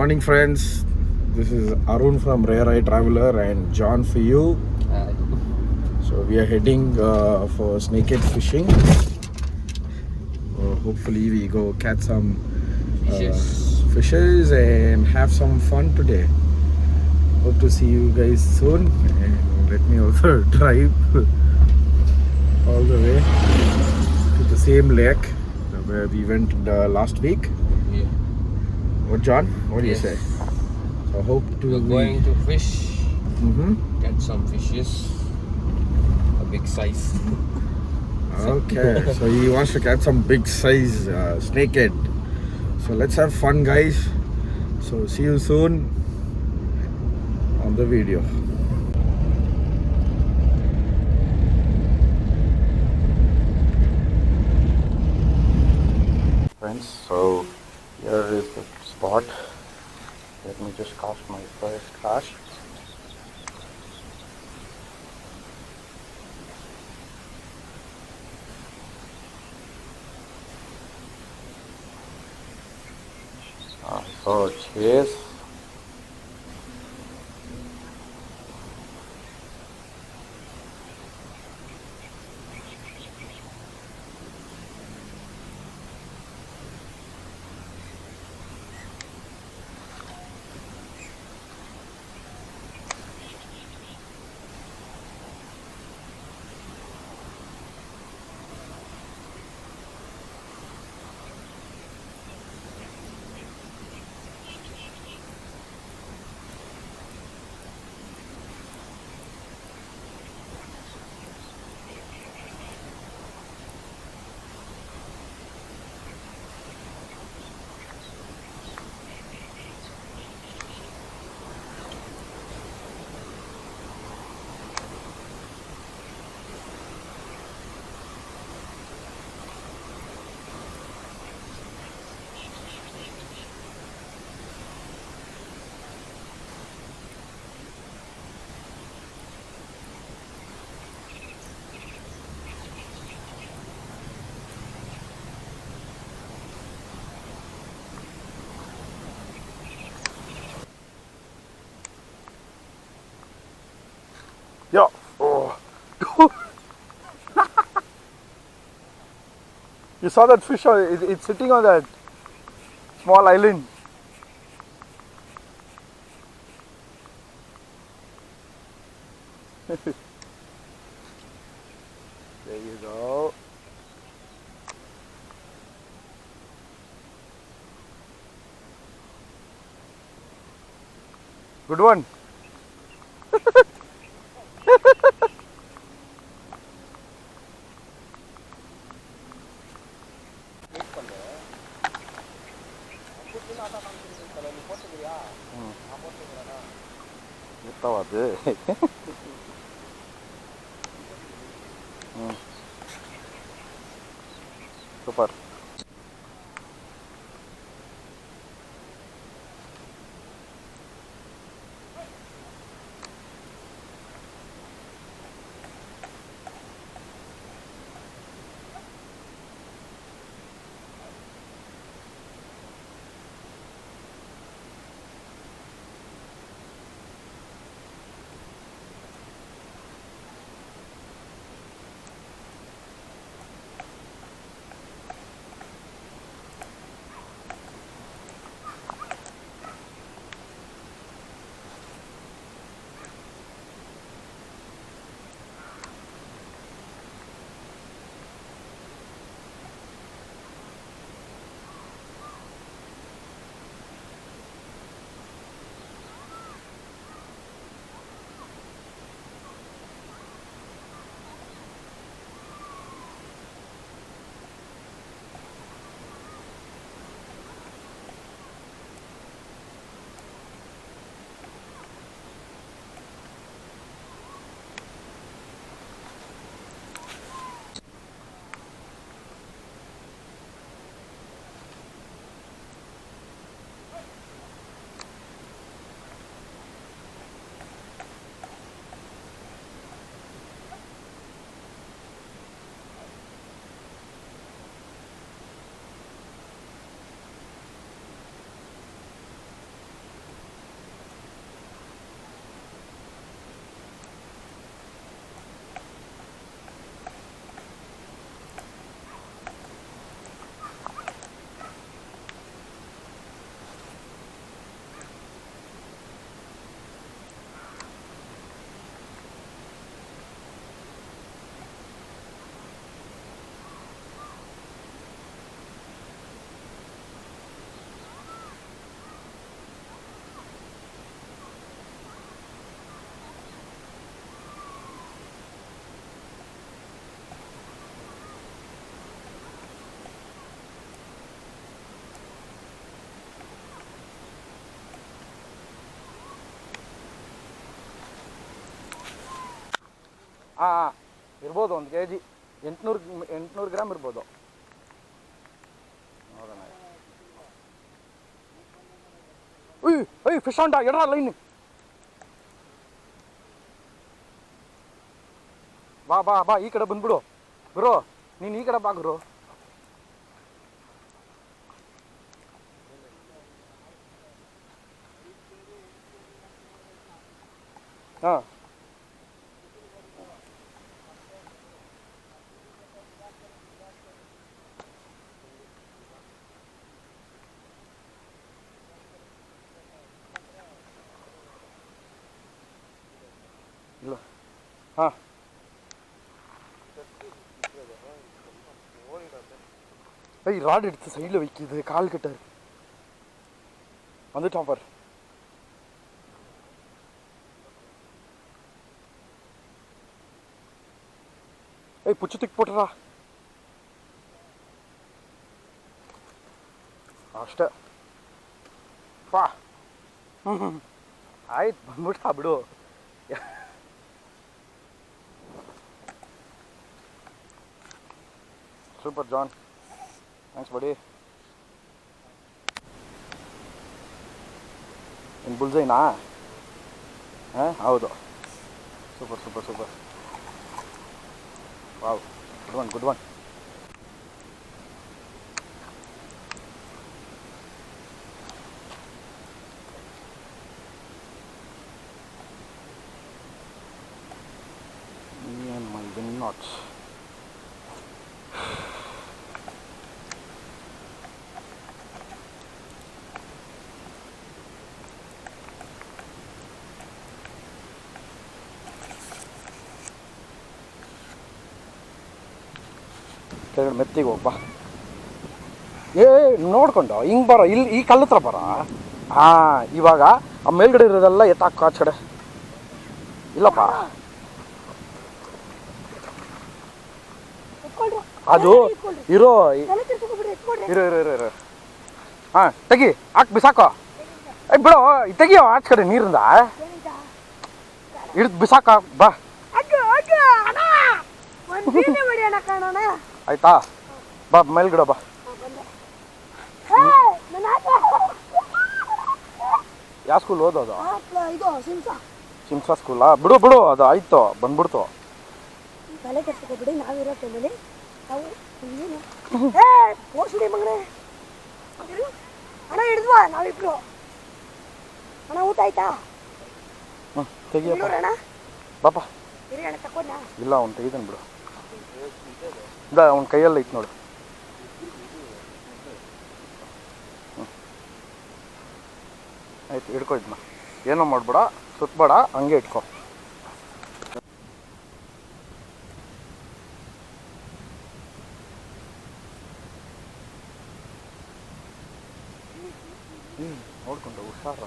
morning, friends. This is Arun from Rare Eye Traveler and John for you. Hi. So we are heading for snakehead fishing. Hopefully we go catch some fishes and have some fun today. Hope to see you guys soon, and let me also drive all the way to the same lake where we went last week. Yeah. What, John? What do Yes. you say? So hope to We're going to fish, catch some fishes, a big size. Okay, so he wants to catch some big size snakehead. So let's have fun, guys. So see you soon on the video. Friends, so here is the spot. Let me just cast my first cast. So cheers. Yeah. Oh. You saw that fish? It's sitting on that small island. There you go. Good one. அது super. ಹಾಂ ಇರ್ಬೋದು 1 kg 800 gram ಇರ್ಬೋದು. ನೋಡೋಣ. ಉಯ್ fish ಹೊಂಡ ಎಡ್ರ line. ಬಾ ಈ ಕಡೆ ಬಂದ್ಬಿಡು ಗುರು. ನೀನು ಈ ಕಡೆ ಬಾ ಗುರು. ಹಾಂ ಇಲ್ಲ ಹಾಂ ராட் எடுத்து சைடில் வைக்கிது கால் கிட்ட வந்துட்டான் பாரு. புச்சு தூக்கி போட்டுறா. ಅಷ್ಟೇ ಪಾ. ಆಯ್ತು ಬಂದ್ಬಿಟ್ಟ ಬಿಡು. ಸೂಪರ್ ಜಾನ್, ಥ್ಯಾಂಕ್ಸ್ ಬಡಿ. ಏನು ಬುಲ್ಸೈನಾ? ಹಾಂ ಹೌದು. Super. Wow, good one. And my wing knots. ಕೆಳಗಡೆ ಮೆತ್ತಿಗೆ ಹೋಗ್ಬಾ. ನೋಡ್ಕೊಂಡು ಹಿಂಗೆ ಬರೋ, ಇಲ್ಲಿ ಈ ಕಲ್ಲು ಹತ್ರ ಬರ. ಹಾಂ, ಇವಾಗ ಆ ಮೇಲ್ಗಡೆ ಇರೋದೆಲ್ಲ ಎತ್ತಾಕ ಆಚೆ ಕಡೆ. ಇಲ್ಲಪ್ಪ, ಅದು ಇರೋ ಹಾಂ ತೆಗಿ, ಹಾಕಿ ಬಿಸಾಕೋ. ಬಿಡೋ, ತೆಗಿಯೋ ಆಚೆ ಕಡೆ ನೀರಿಂದ ಹಿಡಿದು ಬಿಸಾಕ ಬಾ. ಆಯ್ತಾ, ಬಾ ಮೇಲ್ಗಡೆ ಬಾ. ಯಾವ ಸ್ಕೂಲ್ ಓದೋದು? ಸಿಮ್ಸಾ ಸ್ಕೂಲಾ? ಬಿಡು ಅದು ಆಯ್ತು, ಬಂದ್ಬಿಡ್ತು. ತಲೆ ಕೆಡ್ಸ್ಕೊಬಿಡಿ, ನಾವಿರೋ ಟೈಮಲ್ಲಿ ನಾವು ಪೋಸ್ಡಿ ಮಗನೇ ಅಣ್ಣ ಹಿಡಿದ್ವಾ ನಾವಿಬ್ರು. ಅಣ್ಣ ಊಟ ಆಯ್ತಾ? ತೆಗಿಯಪ್ಪ ಅಣ್ಣ ಬಾಪ. ಇರಿ ಅಣ್ಣ ತಕೊಂಡ. ಇಲ್ಲ ಅವ್ನು ತೆಗಿತಾನೆ ಬಿಡು. ಇಲ್ಲ ಅವ್ನ ಕೈಯಲ್ಲಿ ಐತೆ ನೋಡು. ಆಯ್ತು, ಹಿಡ್ಕೊ ಇದನ್ನ. ಏನೋ ಮಾಡ್ಬೇಡ, ಸುತ್ತಬೇಡ, ಹಂಗೆ ಇಟ್ಕೊ. ನೋಡ್ಕೊಂಡು ಹುಷಾರ.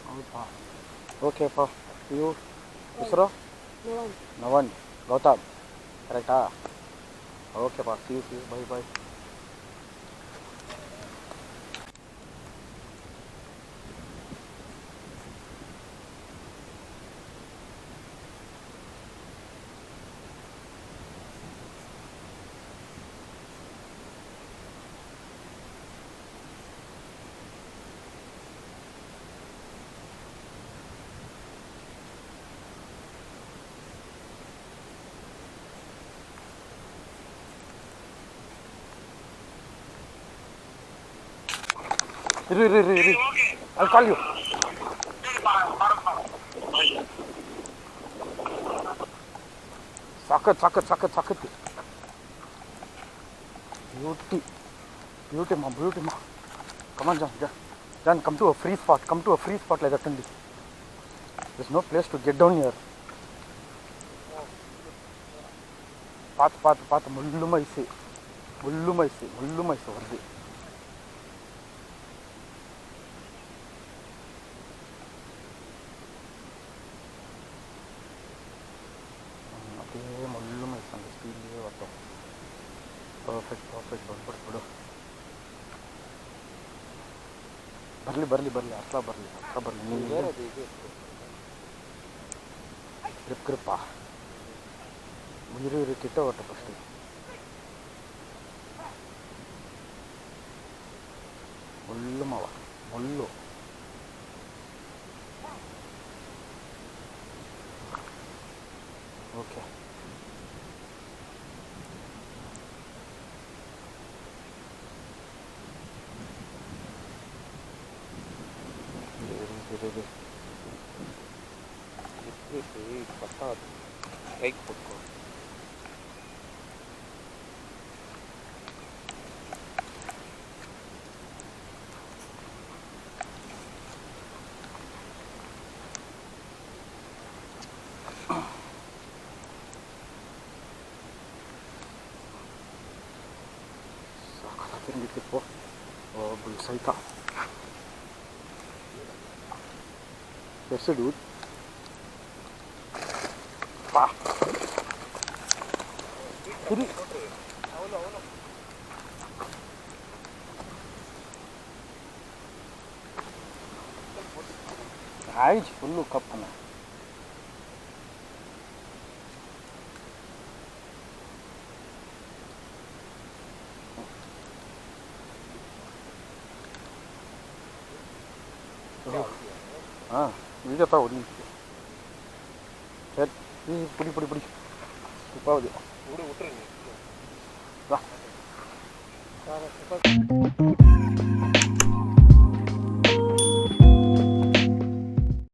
ಹೌದಾ, ಓಕೆಪ್ಪ. ಇವು ಹೆಸರು? ನವನ್ ಗೌತಮ್, ಕರೆಕ್ಟಾ? ಓಕೆಪ್ಪ, ಸಿ ಯು ಬೈ. ಇರಿ ಅಲ್ಲಿ ಕಾಲ್ ಯು. ಸಾಕತ್ ಬ್ಯೂಟಿ ಮಾ. Come on, John, come to a free spot like that only. There's no place to get down here. Path ಮುಳ್ಳು ಮೈಸಿ ಹೊರದಿ. ಪರ್ಫೆಕ್ಟ್ ಬಂದ್ಬಿಡು. ಬರಲಿ ಹತ್ರ ಬರಲಿ ನೀನು ಗ್ರಿಪ್ಪ ಇರು ಕಿಟ್ಟ ಹೊಟ್ಟ ಫಸ್ಟು. ಮುಳ್ಳು ಓಕೆ. பத்தாது, கைக்கு போட்டுக்கோ. ತಿರುಗಿತ್ತು ಪೋ ಬುಲ್ ಸಹಿತ ಎಷ್ಟು ಡೂಡ್ ಪಾ ತಿರಿ ಆಯ್ತು ಫುಲ್ಲು ಕಪ್ಪನ. இதுக்கத்தான் ஒடிஞ்சிச்சு. சரி நீ பிடி இப்போ விட்டுருங்க. வா